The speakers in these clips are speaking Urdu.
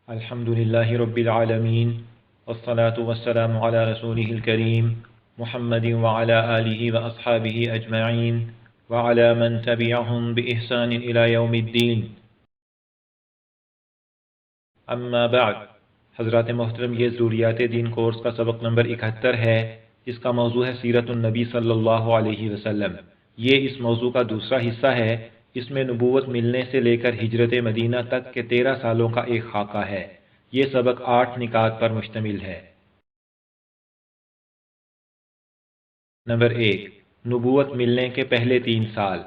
الحمد لله رب العالمين والصلاة والسلام على رسوله الكريم محمد وعلى آله وأصحابه أجمعين وعلى من تبعهم بإحسان إلى يوم الدين اما بعد۔ حضرات محترم، یہ ضروریات دین کورس کا سبق نمبر 71 ہے۔ اس کا موضوع ہے سیرت النبی صلی اللہ علیہ وسلم۔ یہ اس موضوع کا دوسرا حصہ ہے۔ اس میں نبوت ملنے سے لے کر ہجرت مدینہ تک کے 13 سالوں کا ایک خاکہ ہے۔ یہ سبق 8 نکات پر مشتمل ہے۔ نمبر 1، نبوت ملنے کے پہلے 3 سال۔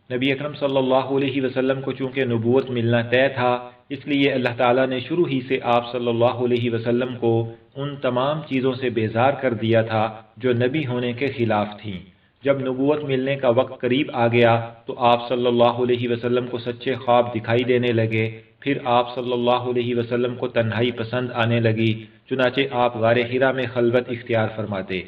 نبی اکرم صلی اللہ علیہ وسلم کو چونکہ نبوت ملنا طے تھا، اس لیے اللہ تعالیٰ نے شروع ہی سے آپ صلی اللہ علیہ وسلم کو ان تمام چیزوں سے بیزار کر دیا تھا جو نبی ہونے کے خلاف تھیں۔ جب نبوت ملنے کا وقت قریب آ گیا تو آپ صلی اللہ علیہ وسلم کو سچے خواب دکھائی دینے لگے۔ پھر آپ صلی اللہ علیہ وسلم کو تنہائی پسند آنے لگی، چنانچہ آپ غار حرا میں خلوت اختیار فرماتے۔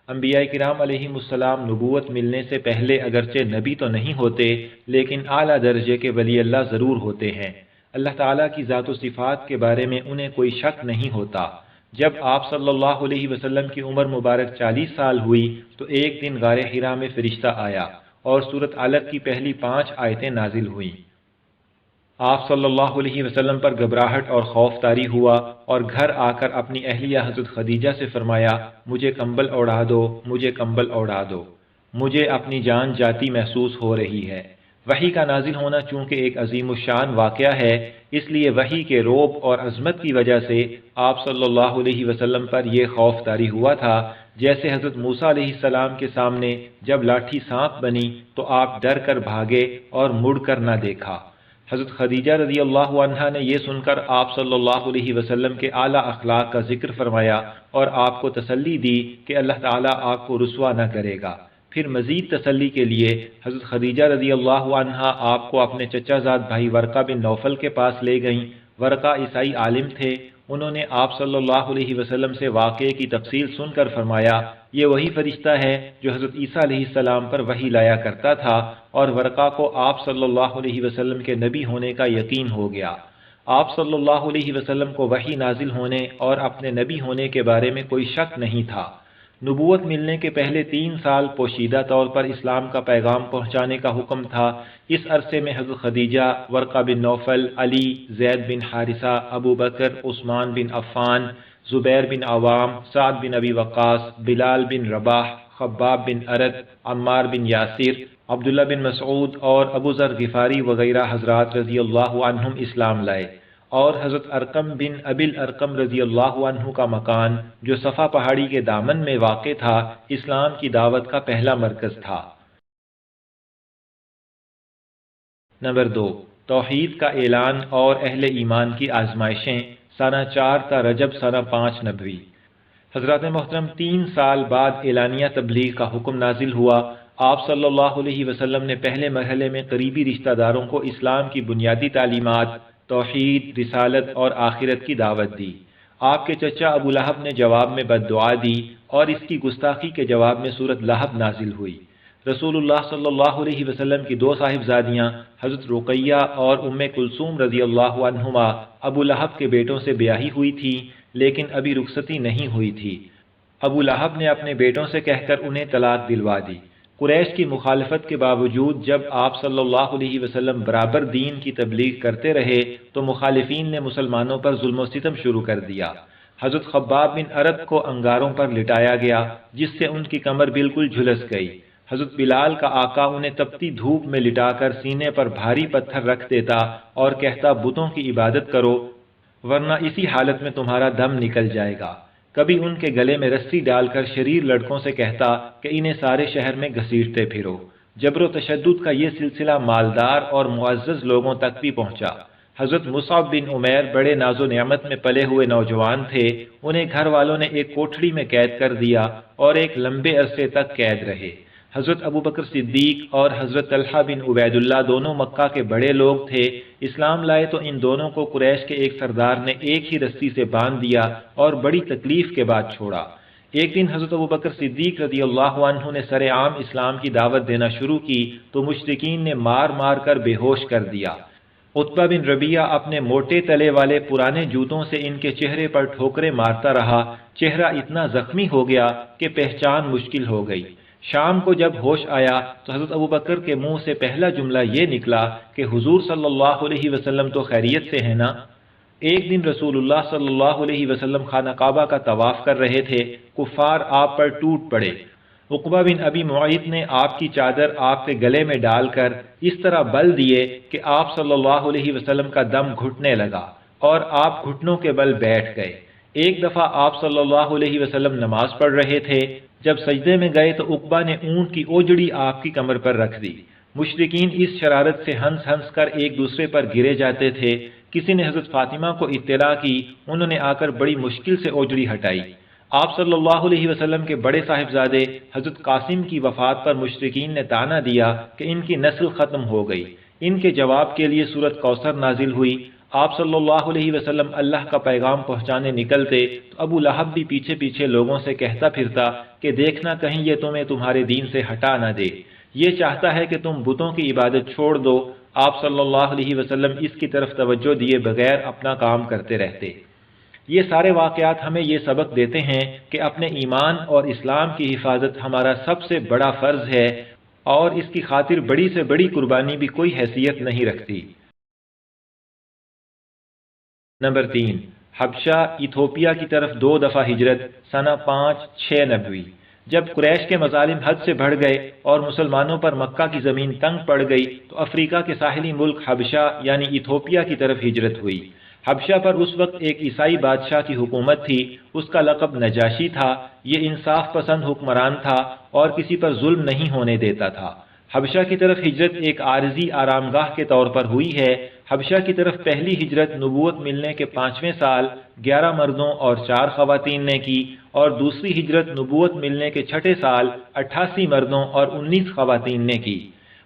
انبیاء کرام علیہم السلام نبوت ملنے سے پہلے اگرچہ نبی تو نہیں ہوتے، لیکن اعلیٰ درجے کے ولی اللہ ضرور ہوتے ہیں۔ اللہ تعالیٰ کی ذات و صفات کے بارے میں انہیں کوئی شک نہیں ہوتا۔ جب آپ صلی اللہ علیہ وسلم کی عمر مبارک 40 سال ہوئی تو ایک دن غار حرا میں فرشتہ آیا اور سورۃ علق کی پہلی 5 آیتیں نازل ہوئیں۔ آپ صلی اللہ علیہ وسلم پر گھبراہٹ اور خوف طاری ہوا اور گھر آ کر اپنی اہلیہ حضرت خدیجہ سے فرمایا، مجھے کمبل اوڑھا دو، مجھے کمبل اوڑھا دو، مجھے اپنی جان جاتی محسوس ہو رہی ہے۔ وحی کا نازل ہونا چونکہ ایک عظیم الشان واقعہ ہے، اس لیے وحی کے رعب اور عظمت کی وجہ سے آپ صلی اللہ علیہ وسلم پر یہ خوف طاری ہوا تھا، جیسے حضرت موسیٰ علیہ السلام کے سامنے جب لاٹھی سانپ بنی تو آپ ڈر کر بھاگے اور مڑ کر نہ دیکھا۔ حضرت خدیجہ رضی اللہ عنہا نے یہ سن کر آپ صلی اللہ علیہ وسلم کے اعلیٰ اخلاق کا ذکر فرمایا اور آپ کو تسلی دی کہ اللہ تعالیٰ آپ کو رسوا نہ کرے گا۔ پھر مزید تسلی کے لیے حضرت خدیجہ رضی اللہ عنہا آپ کو اپنے چچا زاد بھائی ورقہ بن نوفل کے پاس لے گئیں۔ ورقہ عیسائی عالم تھے۔ انہوں نے آپ صلی اللہ علیہ وسلم سے واقعے کی تفصیل سن کر فرمایا، یہ وہی فرشتہ ہے جو حضرت عیسیٰ علیہ السلام پر وحی لایا کرتا تھا، اور ورقہ کو آپ صلی اللہ علیہ وسلم کے نبی ہونے کا یقین ہو گیا۔ آپ صلی اللہ علیہ وسلم کو وحی نازل ہونے اور اپنے نبی ہونے کے بارے میں کوئی شک نہیں تھا۔ نبوت ملنے کے پہلے 3 سال پوشیدہ طور پر اسلام کا پیغام پہنچانے کا حکم تھا۔ اس عرصے میں حضرت خدیجہ، ورقہ بن نوفل، علی، زید بن حارثہ، ابو بکر، عثمان بن عفان، زبیر بن عوام، سعد بن ابی وقاص، بلال بن رباح، خباب بن ارد، عمار بن یاسر، عبداللہ بن مسعود اور ابو ذر غفاری وغیرہ حضرات رضی اللہ عنہم اسلام لائے، اور حضرت ارقم بن ابی الارقم رضی اللہ عنہ کا مکان جو صفا پہاڑی کے دامن میں واقع تھا، اسلام کی دعوت کا پہلا مرکز تھا۔ نمبر 2، توحید کا اعلان اور اہل ایمان کی آزمائشیں، سنہ 4 تا رجب سنہ 5 نبوی۔ حضرات محترم، 3 سال بعد اعلانیہ تبلیغ کا حکم نازل ہوا۔ آپ صلی اللہ علیہ وسلم نے پہلے مرحلے میں قریبی رشتہ داروں کو اسلام کی بنیادی تعلیمات، توحید، رسالت اور آخرت کی دعوت دی۔ آپ کے چچا ابو لہب نے جواب میں بد دعا دی اور اس کی گستاخی کے جواب میں سورۃ لہب نازل ہوئی۔ رسول اللہ صلی اللہ علیہ وسلم کی 2 صاحبزادیاں حضرت رقیہ اور ام کلثوم رضی اللہ عنہما ابو لہب کے بیٹوں سے بیاہی ہوئی تھی، لیکن ابھی رخصتی نہیں ہوئی تھی۔ ابو لہب نے اپنے بیٹوں سے کہہ کر انہیں طلاق دلوا دی۔ قریش کی مخالفت کے باوجود جب آپ صلی اللہ علیہ وسلم برابر دین کی تبلیغ کرتے رہے تو مخالفین نے مسلمانوں پر ظلم و ستم شروع کر دیا۔ حضرت خباب بن ارد کو انگاروں پر لٹایا گیا، جس سے ان کی کمر بالکل جھلس گئی۔ حضرت بلال کا آقا انہیں تپتی دھوپ میں لٹا کر سینے پر بھاری پتھر رکھ دیتا اور کہتا، بتوں کی عبادت کرو ورنہ اسی حالت میں تمہارا دم نکل جائے گا۔ کبھی ان کے گلے میں رسی ڈال کر شریر لڑکوں سے کہتا کہ انہیں سارے شہر میں گھسیٹتے پھرو۔ جبر و تشدد کا یہ سلسلہ مالدار اور معزز لوگوں تک بھی پہنچا۔ حضرت مصعب بن عمیر بڑے ناز و نعمت میں پلے ہوئے نوجوان تھے، انہیں گھر والوں نے ایک کوٹھڑی میں قید کر دیا اور ایک لمبے عرصے تک قید رہے۔ حضرت ابو بکر صدیق اور حضرت طلحہ بن عبید اللہ دونوں مکہ کے بڑے لوگ تھے۔ اسلام لائے تو ان دونوں کو قریش کے ایک سردار نے ایک ہی رسی سے باندھ دیا اور بڑی تکلیف کے بعد چھوڑا۔ ایک دن حضرت ابو بکر صدیق رضی اللہ عنہ نے سر عام اسلام کی دعوت دینا شروع کی تو مشرکین نے مار مار کر بے ہوش کر دیا۔ عتبہ بن ربیعہ اپنے موٹے تلے والے پرانے جوتوں سے ان کے چہرے پر ٹھوکریں مارتا رہا، چہرہ اتنا زخمی ہو گیا کہ پہچان مشکل ہو گئی۔ شام کو جب ہوش آیا تو حضرت ابوبکر کے منہ سے پہلا جملہ یہ نکلا کہ حضور صلی اللہ علیہ وسلم تو خیریت سے ہیں نا؟ ایک دن رسول اللہ صلی اللہ علیہ وسلم خانہ کعبہ کا طواف کر رہے تھے، کفار آپ پر ٹوٹ پڑے۔ عقبہ بن ابی معیط نے آپ کی چادر آپ کے گلے میں ڈال کر اس طرح بل دیے کہ آپ صلی اللہ علیہ وسلم کا دم گھٹنے لگا اور آپ گھٹنوں کے بل بیٹھ گئے۔ ایک دفعہ آپ صلی اللہ علیہ وسلم نماز پڑھ رہے تھے، جب سجدے میں گئے تو عقبہ نے اونٹ کی اوجڑی آپ کی کمر پر رکھ دی۔ مشرکین اس شرارت سے ہنس ہنس کر ایک دوسرے پر گرے جاتے تھے۔ کسی نے حضرت فاطمہ کو اطلاع کی، انہوں نے آ کر بڑی مشکل سے اوجڑی ہٹائی۔ آپ صلی اللہ علیہ وسلم کے بڑے صاحبزادے حضرت قاسم کی وفات پر مشرکین نے طعنہ دیا کہ ان کی نسل ختم ہو گئی۔ ان کے جواب کے لیے سورۃ کوثر نازل ہوئی۔ آپ صلی اللہ علیہ وسلم اللہ کا پیغام پہنچانے نکلتے تو ابو لہب بھی پیچھے پیچھے لوگوں سے کہتا پھرتا کہ دیکھنا کہیں یہ تمہیں تمہارے دین سے ہٹا نہ دے، یہ چاہتا ہے کہ تم بتوں کی عبادت چھوڑ دو۔ آپ صلی اللہ علیہ وسلم اس کی طرف توجہ دیے بغیر اپنا کام کرتے رہتے۔ یہ سارے واقعات ہمیں یہ سبق دیتے ہیں کہ اپنے ایمان اور اسلام کی حفاظت ہمارا سب سے بڑا فرض ہے اور اس کی خاطر بڑی سے بڑی قربانی بھی کوئی حیثیت نہیں رکھتی۔ نمبر 3، حبشہ ایتھوپیا کی طرف 2 دفعہ ہجرت، سنہ 5-6 نبوی۔ جب قریش کے مظالم حد سے بڑھ گئے اور مسلمانوں پر مکہ کی زمین تنگ پڑ گئی تو افریقہ کے ساحلی ملک حبشہ یعنی ایتھوپیا کی طرف ہجرت ہوئی۔ حبشہ پر اس وقت ایک عیسائی بادشاہ کی حکومت تھی، اس کا لقب نجاشی تھا۔ یہ انصاف پسند حکمران تھا اور کسی پر ظلم نہیں ہونے دیتا تھا۔ حبشہ کی طرف ہجرت ایک عارضی آرام گاہ کے طور پر ہوئی ہے۔ حبشہ کی طرف پہلی ہجرت نبوت ملنے کے 5ویں سال 11 مردوں اور 4 خواتین نے کی، اور دوسری ہجرت نبوت ملنے کے 6 سال 88 مردوں اور 19 خواتین نے کی۔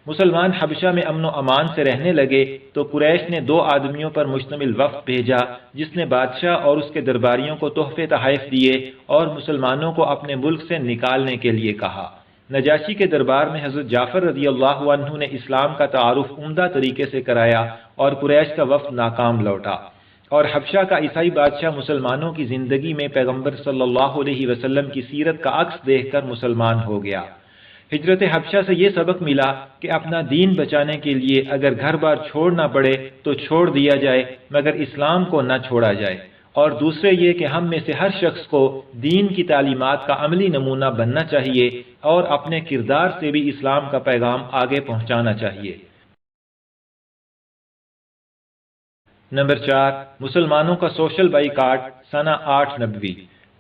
مسلمان حبشہ میں امن و امان سے رہنے لگے تو قریش نے 2 آدمیوں پر مشتمل وفد بھیجا جس نے بادشاہ اور اس کے درباریوں کو تحفے تحائف دیے اور مسلمانوں کو اپنے ملک سے نکالنے کے لیے کہا۔ نجاشی کے دربار میں حضرت جعفر رضی اللہ عنہ نے اسلام کا تعارف عمدہ طریقے سے کرایا اور قریش کا وفد ناکام لوٹا، اور حبشہ کا عیسائی بادشاہ مسلمانوں کی زندگی میں پیغمبر صلی اللہ علیہ وسلم کی سیرت کا عکس دیکھ کر مسلمان ہو گیا۔ ہجرت حبشہ سے یہ سبق ملا کہ اپنا دین بچانے کے لیے اگر گھر بار چھوڑنا پڑے تو چھوڑ دیا جائے، مگر اسلام کو نہ چھوڑا جائے، اور دوسرے یہ کہ ہم میں سے ہر شخص کو دین کی تعلیمات کا عملی نمونہ بننا چاہیے اور اپنے کردار سے بھی اسلام کا پیغام آگے پہنچانا چاہیے۔ نمبر 4، مسلمانوں کا سوشل بائیکاٹ، سنہ 8 نبوی۔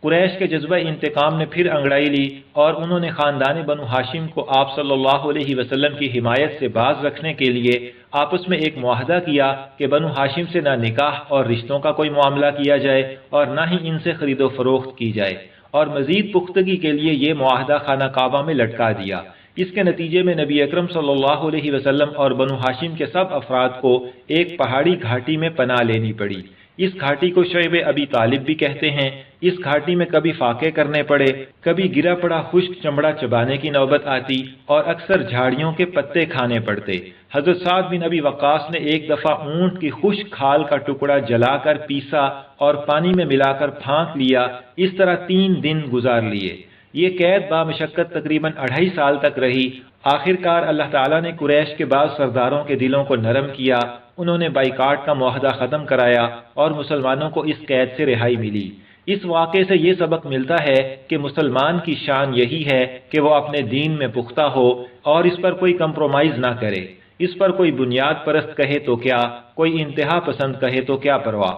قریش کے جذبہ انتقام نے پھر انگڑائی لی اور انہوں نے خاندان بنو ہاشم کو آپ صلی اللہ علیہ وسلم کی حمایت سے باز رکھنے کے لیے آپس میں ایک معاہدہ کیا کہ بنو ہاشم سے نہ نکاح اور رشتوں کا کوئی معاملہ کیا جائے اور نہ ہی ان سے خرید و فروخت کی جائے، اور مزید پختگی کے لیے یہ معاہدہ خانہ کعبہ میں لٹکا دیا۔ اس کے نتیجے میں نبی اکرم صلی اللہ علیہ وسلم اور بنو ہاشم کے سب افراد کو ایک پہاڑی گھاٹی میں پناہ لینی پڑی۔ اس گھاٹی کو شعب ابی طالب بھی کہتے ہیں۔ اس گھاٹی میں کبھی فاقے کرنے پڑے، کبھی گرا پڑا خشک چمڑا چبانے کی نوبت آتی اور اکثر جھاڑیوں کے پتے کھانے پڑتے۔ حضرت سعد بن ابی وقاص نے ایک دفعہ اونٹ کی خشک کھال کا ٹکڑا جلا کر پیسا اور پانی میں ملا کر پھانک لیا۔ اس طرح 3 دن گزار لیے۔ یہ قید بامشقت تقریباً 2.5 سال تک رہی۔ آخرکار اللہ تعالیٰ نے قریش کے بعض سرداروں کے دلوں کو نرم کیا، انہوں نے بائیکاٹ کا معاہدہ ختم کرایا اور مسلمانوں کو اس قید سے رہائی ملی۔ اس واقعے سے یہ سبق ملتا ہے کہ مسلمان کی شان یہی ہے کہ وہ اپنے دین میں پختہ ہو اور اس پر کوئی کمپرومائز نہ کرے۔ اس پر کوئی بنیاد پرست کہے تو کیا، کوئی انتہا پسند کہے تو کیا پرواہ۔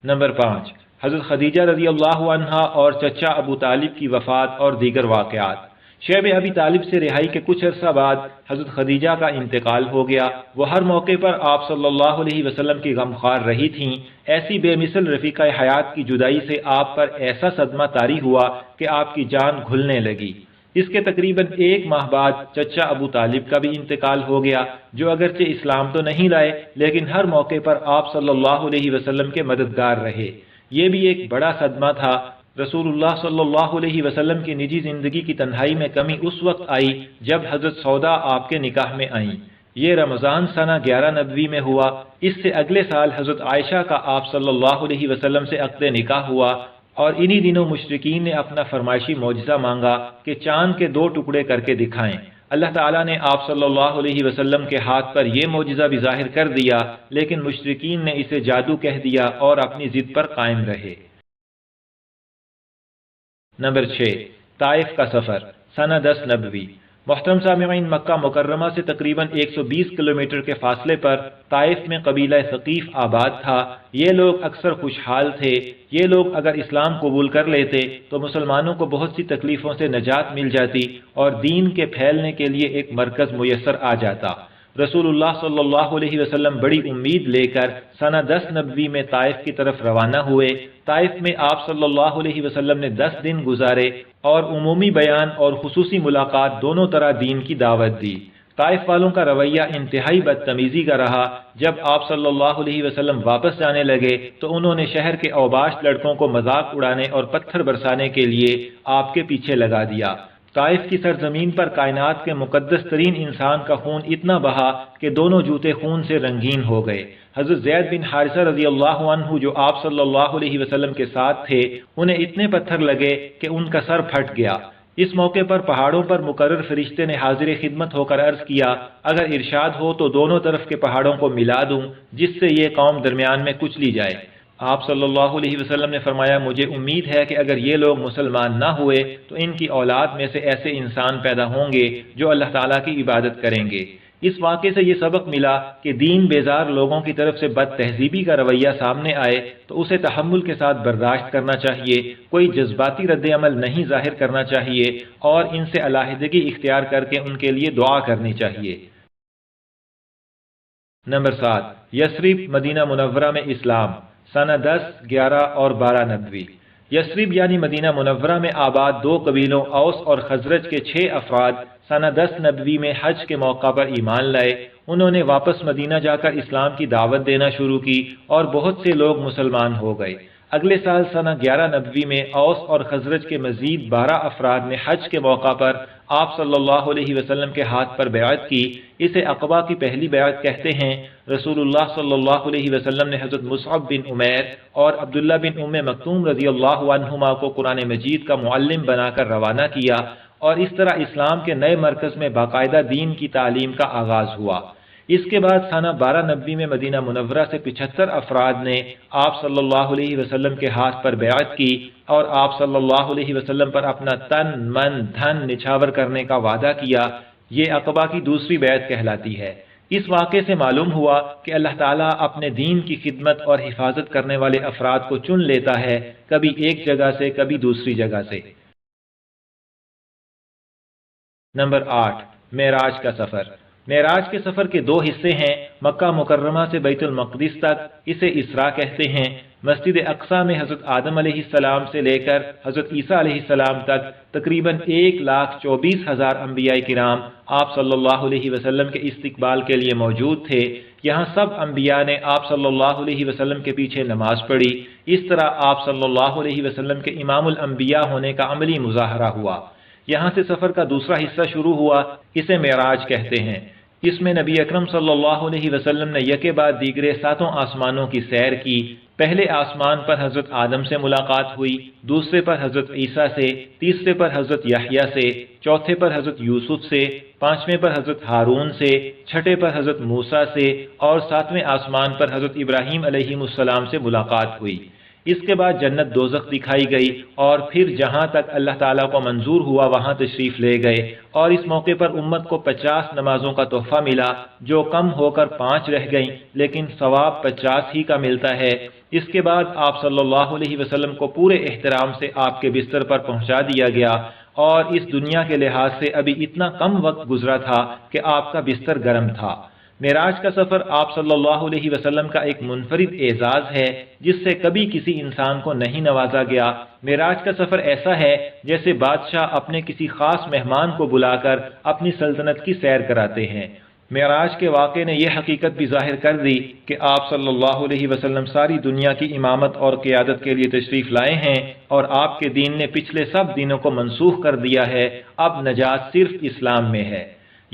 نمبر 5، حضرت خدیجہ رضی اللہ عنہا اور چچا ابو طالب کی وفات اور دیگر واقعات۔ شعب ابی طالب سے رہائی کے کچھ عرصہ بعد حضرت خدیجہ کا انتقال ہو گیا۔ وہ ہر موقع پر آپ صلی اللہ علیہ وسلم کی غمخوار رہی تھیں۔ ایسی بے مثل رفیقہ حیات کی جدائی سے آپ پر ایسا صدمہ طاری ہوا کہ آپ کی جان گھلنے لگی۔ اس کے تقریباً 1 ماہ بعد چچا ابو طالب کا بھی انتقال ہو گیا، جو اگرچہ اسلام تو نہیں لائے لیکن ہر موقع پر آپ صلی اللہ علیہ وسلم کے مددگار رہے۔ یہ بھی ایک بڑا صدمہ تھا۔ رسول اللہ صلی اللہ علیہ وسلم کی نجی زندگی کی تنہائی میں کمی اس وقت آئی جب حضرت سودا آپ کے نکاح میں آئیں۔ یہ رمضان سنہ 11 نبوی میں ہوا۔ اس سے اگلے سال حضرت عائشہ کا آپ صلی اللہ علیہ وسلم سے عقد نکاح ہوا، اور انہی دنوں مشرکین نے اپنا فرمائشی معجزہ مانگا کہ چاند کے 2 ٹکڑے کر کے دکھائیں۔ اللہ تعالیٰ نے آپ صلی اللہ علیہ وسلم کے ہاتھ پر یہ معجزہ بھی ظاہر کر دیا، لیکن مشرکین نے اسے جادو کہہ دیا اور اپنی ضد پر قائم رہے۔ نمبر 6، طائف کا سفر سنہ 10 نبوی۔ محترم سامعین، مکہ مکرمہ سے تقریباً 120 کلومیٹر کے فاصلے پر طائف میں قبیلہ ثقیف آباد تھا۔ یہ لوگ اکثر خوشحال تھے۔ یہ لوگ اگر اسلام قبول کر لیتے تو مسلمانوں کو بہت سی تکلیفوں سے نجات مل جاتی اور دین کے پھیلنے کے لیے ایک مرکز میسر آ جاتا۔ رسول اللہ صلی اللہ علیہ وسلم بڑی امید لے کر سنہ 10 نبوی میں طائف کی طرف روانہ ہوئے۔ طائف میں آپ صلی اللہ علیہ وسلم نے 10 دن گزارے اور عمومی بیان اور خصوصی ملاقات دونوں طرح دین کی دعوت دی۔ طائف والوں کا رویہ انتہائی بدتمیزی کا رہا۔ جب آپ صلی اللہ علیہ وسلم واپس جانے لگے تو انہوں نے شہر کے اوباش لڑکوں کو مذاق اڑانے اور پتھر برسانے کے لیے آپ کے پیچھے لگا دیا۔ طائف کی سرزمین پر کائنات کے مقدس ترین انسان کا خون اتنا بہا کہ دونوں جوتے خون سے رنگین ہو گئے۔ حضرت زید بن حارثہ رضی اللہ عنہ جو آپ صلی اللہ علیہ وسلم کے ساتھ تھے، انہیں اتنے پتھر لگے کہ ان کا سر پھٹ گیا۔ اس موقع پر پہاڑوں پر مقرر فرشتے نے حاضر خدمت ہو کر عرض کیا، اگر ارشاد ہو تو دونوں طرف کے پہاڑوں کو ملا دوں جس سے یہ قوم درمیان میں کچلی جائے۔ آپ صلی اللہ علیہ وسلم نے فرمایا، مجھے امید ہے کہ اگر یہ لوگ مسلمان نہ ہوئے تو ان کی اولاد میں سے ایسے انسان پیدا ہوں گے جو اللہ تعالیٰ کی عبادت کریں گے۔ اس واقعے سے یہ سبق ملا کہ دین بیزار لوگوں کی طرف سے بد تہذیبی کا رویہ سامنے آئے تو اسے تحمل کے ساتھ برداشت کرنا چاہیے، کوئی جذباتی رد عمل نہیں ظاہر کرنا چاہیے اور ان سے علیحدگی اختیار کر کے ان کے لیے دعا کرنی چاہیے۔ نمبر 7، یثرب مدینہ منورہ میں اسلام سنہ 10، 11 اور 12 نبوی۔ یثرب یعنی مدینہ منورہ میں آباد 2 قبیلوں اوس اور خزرج کے 6 افراد سنہ 10 نبوی میں حج کے موقع پر ایمان لائے۔ انہوں نے واپس مدینہ جا کر اسلام کی دعوت دینا شروع کی اور بہت سے لوگ مسلمان ہو گئے۔ اگلے سال سنہ 11 نبوی میں اوس اور خزرج کے مزید 12 افراد نے حج کے موقع پر آپ صلی اللہ علیہ وسلم کے ہاتھ پر بیعت کی۔ اسے عقبہ کی پہلی بیعت کہتے ہیں۔ رسول اللہ صلی اللہ علیہ وسلم نے حضرت مصعب بن عمیر اور عبداللہ بن ام مکتوم رضی اللہ عنہما کو قرآن مجید کا معلم بنا کر روانہ کیا، اور اس طرح اسلام کے نئے مرکز میں باقاعدہ دین کی تعلیم کا آغاز ہوا۔ اس کے بعد سنہ 12 نبوی میں مدینہ منورہ سے 75 افراد نے آپ صلی اللہ علیہ وسلم کے ہاتھ پر بیعت کی اور آپ صلی اللہ علیہ وسلم پر اپنا تن من دھن نچھاور کرنے کا وعدہ کیا۔ یہ عقبہ کی دوسری بیعت کہلاتی ہے۔ اس واقعے سے معلوم ہوا کہ اللہ تعالیٰ اپنے دین کی خدمت اور حفاظت کرنے والے افراد کو چن لیتا ہے، کبھی ایک جگہ سے کبھی دوسری جگہ سے۔ نمبر 8، معراج کا سفر۔ معراج کے سفر کے 2 حصے ہیں۔ مکہ مکرمہ سے بیت المقدس تک اسے اسراء کہتے ہیں۔ مسجد اقصی میں حضرت آدم علیہ السلام سے لے کر حضرت عیسیٰ علیہ السلام تک تقریباً 1,24,000 انبیاء کرام آپ صلی اللہ علیہ وسلم کے استقبال کے لیے موجود تھے۔ یہاں سب انبیاء نے آپ صلی اللہ علیہ وسلم کے پیچھے نماز پڑھی۔ اس طرح آپ صلی اللہ علیہ وسلم کے امام الانبیاء ہونے کا عملی مظاہرہ ہوا۔ یہاں سے سفر کا دوسرا حصہ شروع ہوا، اسے معراج کہتے ہیں۔ اس میں نبی اکرم صلی اللہ علیہ وسلم نے یکے بعد دیگرے 7 آسمانوں کی سیر کی۔ پہلے آسمان پر حضرت آدم سے ملاقات ہوئی، دوسرے پر حضرت عیسیٰ سے، تیسرے پر حضرت یحییٰ سے، چوتھے پر حضرت یوسف سے، 5ویں پر حضرت ہارون سے، 6ٹھے پر حضرت موسیٰ سے اور 7ویں آسمان پر حضرت ابراہیم علیہ السلام سے ملاقات ہوئی۔ اس کے بعد جنت دوزخ دکھائی گئی اور پھر جہاں تک اللہ تعالیٰ کو منظور ہوا وہاں تشریف لے گئے، اور اس موقع پر امت کو 50 نمازوں کا تحفہ ملا جو کم ہو کر 5 رہ گئیں، لیکن ثواب 50 ہی کا ملتا ہے۔ اس کے بعد آپ صلی اللہ علیہ وسلم کو پورے احترام سے آپ کے بستر پر پہنچا دیا گیا، اور اس دنیا کے لحاظ سے ابھی اتنا کم وقت گزرا تھا کہ آپ کا بستر گرم تھا۔ معراج کا سفر آپ صلی اللہ علیہ وسلم کا ایک منفرد اعزاز ہے جس سے کبھی کسی انسان کو نہیں نوازا گیا۔ معراج کا سفر ایسا ہے جیسے بادشاہ اپنے کسی خاص مہمان کو بلا کر اپنی سلطنت کی سیر کراتے ہیں۔ معراج کے واقعے نے یہ حقیقت بھی ظاہر کر دی کہ آپ صلی اللہ علیہ وسلم ساری دنیا کی امامت اور قیادت کے لیے تشریف لائے ہیں، اور آپ کے دین نے پچھلے سب دینوں کو منسوخ کر دیا ہے۔ اب نجات صرف اسلام میں ہے۔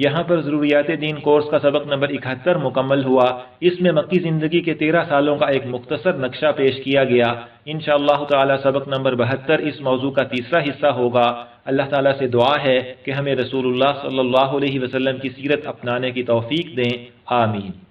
یہاں پر ضروریات دین کورس کا سبق نمبر 71 مکمل ہوا۔ اس میں مکی زندگی کے 13 سالوں کا ایک مختصر نقشہ پیش کیا گیا۔ انشاءاللہ تعالی سبق نمبر 72 اس موضوع کا تیسرا حصہ ہوگا۔ اللہ تعالیٰ سے دعا ہے کہ ہمیں رسول اللہ صلی اللہ علیہ وسلم کی سیرت اپنانے کی توفیق دیں، آمین۔